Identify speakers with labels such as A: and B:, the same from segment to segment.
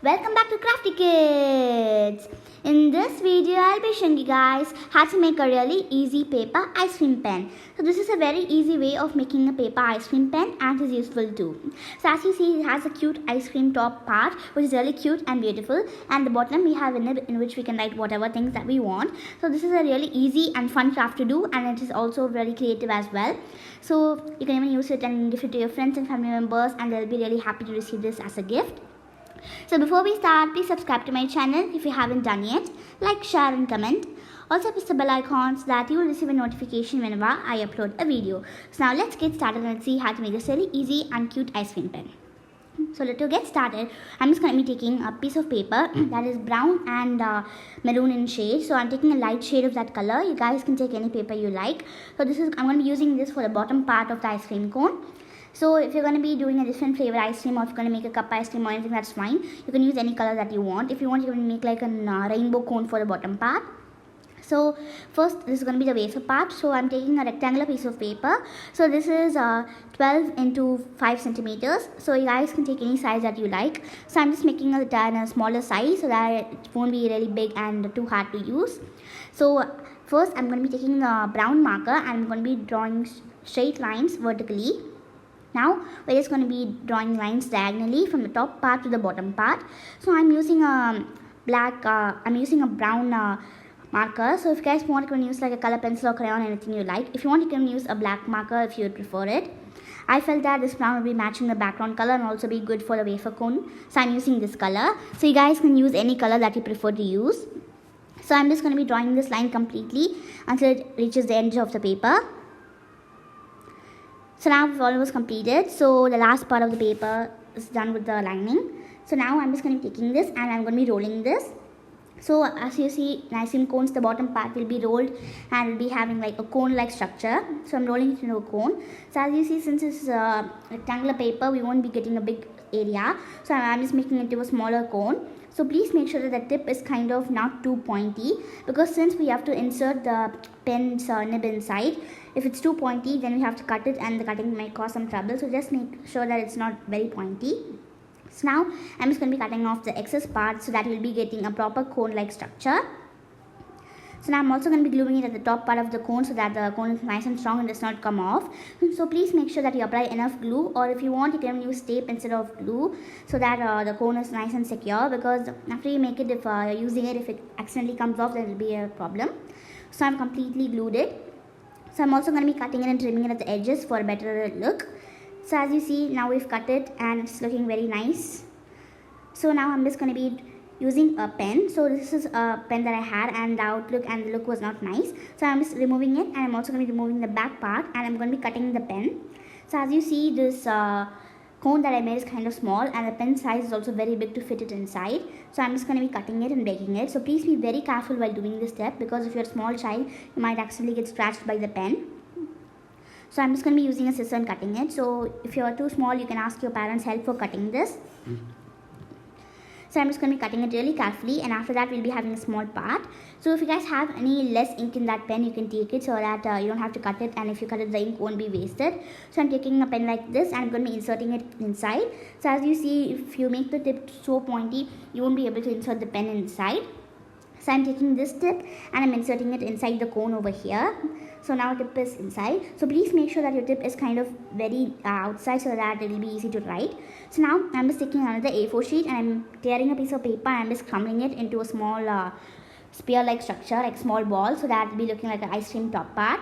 A: Welcome back to Crafty Kids. In this video, I'll be showing you guys how to make a really easy paper ice cream pen. So this is a very easy way of making a paper ice cream pen and it is useful too. So as you see, it has a cute ice cream top part which is really cute and beautiful, and the bottom we have a nib in which we can write whatever things that we want. So this is a really easy and fun craft to do, and it is also very creative as well. So you can even use it and give it to your friends and family members, and they'll be really happy to receive this as a gift. So before we start, please subscribe to my channel if you haven't done yet. Like, share and comment. Also press the bell icon so that you will receive a notification whenever I upload a video. So now let's get started and see how to make this really easy and cute ice cream pen. So to get started, I'm just going to be taking a piece of paper that is brown and maroon in shade. So I'm taking a light shade of that color. You guys can take any paper you like. So I'm going to be using this for the bottom part of the ice cream cone. So if you're going to be doing a different flavor ice cream, or if you're going to make a cup ice cream or anything, that's fine. You can use any color that you want. If you want, you can make like a rainbow cone for the bottom part. So first, this is going to be the wafer part. So I'm taking a rectangular piece of paper. So this is 12 into 5 centimeters. So you guys can take any size that you like. So I'm just making it in a smaller size so that it won't be really big and too hard to use. So first, I'm going to be taking the brown marker and I'm going to be drawing straight lines vertically. Now we're just going to be drawing lines diagonally from the top part to the bottom part. So I'm using a brown marker. So if you guys want, you can use like a color pencil or crayon, anything you like. If you want, you can use a black marker if you would prefer it. I felt that this brown will be matching the background color and also be good for the wafer cone. So I'm using this color. So you guys can use any color that you prefer to use. So I'm just going to be drawing this line completely until it reaches the edge of the paper. So now we've almost completed. So the last part of the paper is done with the lining. So now I'm just going to be taking this and I'm going to be rolling this. So as you see, in ice cream cones, the bottom part will be rolled and will be having like a cone-like structure. So I'm rolling it into a cone. So as you see, since it's rectangular paper, we won't be getting a big area. So I'm just making it into a smaller cone. So please make sure that the tip is kind of not too pointy, because since we have to insert the pen's nib inside, if it's too pointy, then we have to cut it and the cutting might cause some trouble. So just make sure that it's not very pointy. So now I'm just going to be cutting off the excess part so that we'll be getting a proper cone-like structure. So now I'm also going to be gluing it at the top part of the cone so that the cone is nice and strong and does not come off. So please make sure that you apply enough glue, or if you want, you can use tape instead of glue so that the cone is nice and secure, because after you make it, if you're using it, if it accidentally comes off, then it will be a problem. So I've completely glued it. So I'm also going to be cutting it and trimming it at the edges for a better look. So as you see, now we've cut it and it's looking very nice. So now I'm just going to be using a pen. So this is a pen that I had, and the outlook and the look was not nice. So I'm just removing it, and I'm also going to be removing the back part, and I'm going to be cutting the pen. So as you see, this cone that I made is kind of small, and the pen size is also very big to fit it inside. So I'm just going to be cutting it and breaking it. So please be very careful while doing this step, because if you're a small child, you might accidentally get scratched by the pen. So I'm just going to be using a scissor and cutting it. So if you're too small, you can ask your parents' help for cutting this. So I'm just going to be cutting it really carefully, and after that we'll be having a small part. So if you guys have any less ink in that pen, you can take it so that you don't have to cut it, and if you cut it, the ink won't be wasted. So I'm taking a pen like this and I'm going to be inserting it inside. So as you see, if you make the tip so pointy, you won't be able to insert the pen inside. So I'm taking this tip and I'm inserting it inside the cone over here. So now tip is inside. So please make sure that your tip is kind of very outside so that it will be easy to write. So now I'm just taking another A4 sheet and I'm tearing a piece of paper and I'm just crumbling it into a small spear-like structure, like small ball, so that it will be looking like an ice cream top part.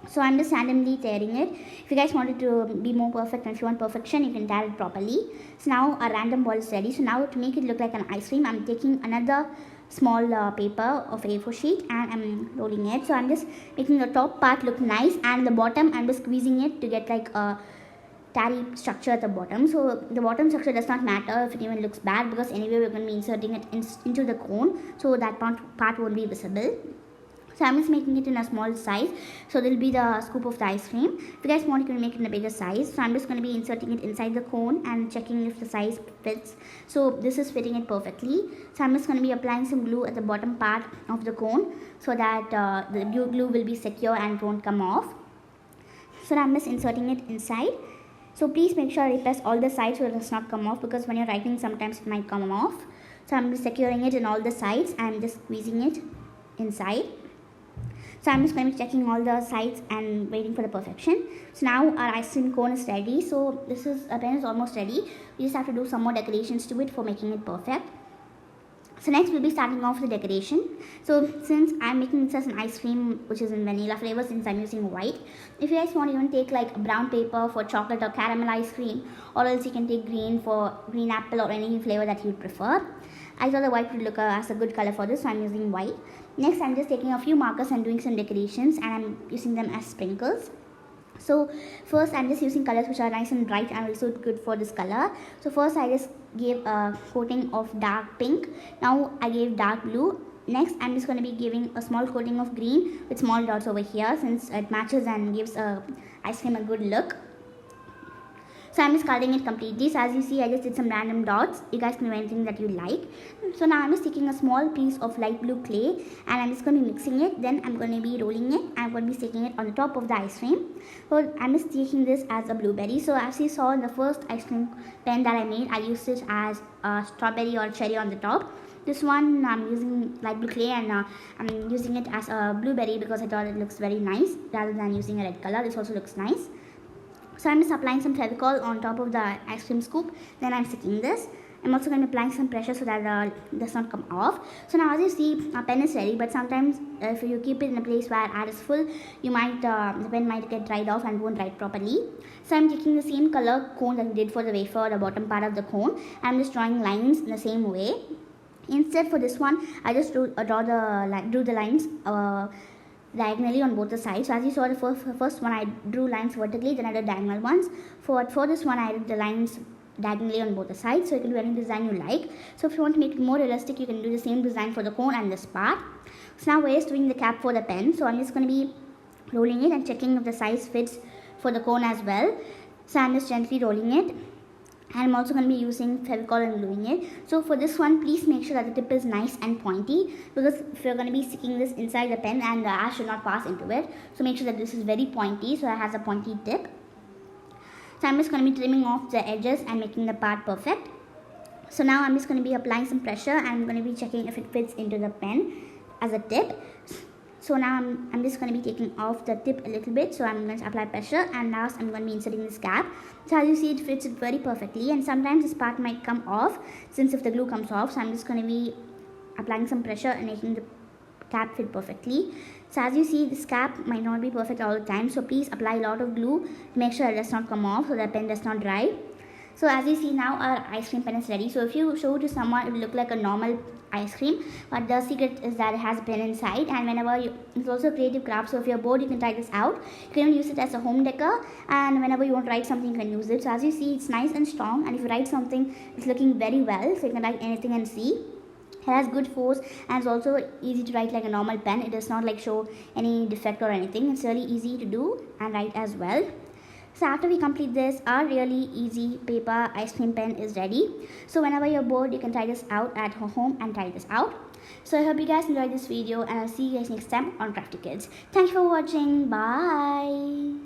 A: So I'm just randomly tearing it. If you guys want it to be more perfect, and if you want perfection, you can tear it properly. So now a random ball is ready. So now to make it look like an ice cream, I'm taking another small paper of A4 sheet and I'm rolling it. So I'm just making the top part look nice, and the bottom I'm just squeezing it to get like a tarry structure at the bottom. So the bottom structure does not matter if it even looks bad, because anyway we're going to be inserting it into the cone, so that part won't be visible. So I'm just making it in a small size, so there will be the scoop of the ice cream. If you guys want, you can make it in a bigger size. So I'm just going to be inserting it inside the cone and checking if the size fits. So this is fitting it perfectly. So I'm just going to be applying some glue at the bottom part of the cone so that the glue will be secure and won't come off. So now I'm just inserting it inside. So please make sure you press all the sides so it does not come off, because when you're writing sometimes it might come off. So I'm just securing it in all the sides and just squeezing it inside. So I'm just going to be checking all the sides and waiting for the perfection. So now our ice cream cone is ready. So our pen is almost ready. We just have to do some more decorations to it for making it perfect. So next we'll be starting off the decoration. So since I'm making this as an ice cream which is in vanilla flavor, since I'm using white, if you guys want, you can take like brown paper for chocolate or caramel ice cream, or else you can take green for green apple or any flavor that you prefer. I thought the white would look as a good color for this, so I'm using white. Next I'm just taking a few markers and doing some decorations, and I'm using them as sprinkles. So first I'm just using colors which are nice and bright and also good for this color. So first I just gave a coating of dark pink. Now I gave dark blue. Next I'm just going to be giving a small coating of green with small dots over here, since it matches and gives ice cream a good look. So I'm just coloring it completely. So as you see, I just did some random dots. You guys can do anything that you like. So now I'm just taking a small piece of light blue clay and I'm just going to be mixing it. Then I'm going to be rolling it. I'm going to be sticking it on the top of the ice cream. So I'm just taking this as a blueberry. So as you saw in the first ice cream pen that I made, I used it as a strawberry or cherry on the top. This one I'm using light blue clay and I'm using it as a blueberry because I thought it looks very nice rather than using a red color. This also looks nice. So I'm just applying some fevicol on top of the ice cream scoop. Then I'm sticking this. I'm also going to be applying some pressure so that it does not come off. So now as you see, our pen is ready. But sometimes if you keep it in a place where air is full, the pen might get dried off and won't write properly. So I'm taking the same color cone that we did for the wafer, the bottom part of the cone. I'm just drawing lines in the same way. Instead for this one, I just drew the lines diagonally on both the sides. So as you saw, the first one I drew lines vertically, then I did diagonal ones. For this one I did the lines diagonally on both the sides. So you can do any design you like. So if you want to make it more realistic, you can do the same design for the cone and this part. So now we're just doing the cap for the pen. So I'm just going to be rolling it and checking if the size fits for the cone as well. So I'm just gently rolling it. And I'm also going to be using fevicol and gluing it. So for this one, please make sure that the tip is nice and pointy, because if you're going to be sticking this inside the pen and the air should not pass into it. So make sure that this is very pointy, so it has a pointy tip. So I'm just going to be trimming off the edges and making the part perfect. So now I'm just going to be applying some pressure and I'm going to be checking if it fits into the pen as a tip. So now I'm just going to be taking off the tip a little bit. So I'm going to apply pressure, and last I'm going to be inserting this cap. So as you see, it fits it very perfectly, and sometimes this part might come off since if the glue comes off. So I'm just going to be applying some pressure and making the cap fit perfectly. So as you see, this cap might not be perfect all the time. So please apply a lot of glue to make sure it does not come off so the pen does not dry. So as you see, now our ice cream pen is ready. So if you show it to someone, it will look like a normal ice cream, but the secret is that it has a pen inside. And it's also a creative craft. So if you're bored, you can try this out. You can use it as a home decor, and whenever you want to write something, you can use it. So as you see, it's nice and strong, and if you write something, it's looking very well. So you can write anything and see. It has good force, and it's also easy to write like a normal pen. It does not like show any defect or anything. It's really easy to do and write as well. So after we complete this, our really easy paper ice cream pen is ready. So whenever you're bored, you can try this out at home and try this out. So I hope you guys enjoyed this video, and I'll see you guys next time on Crafty Kids. Thank you for watching. Bye.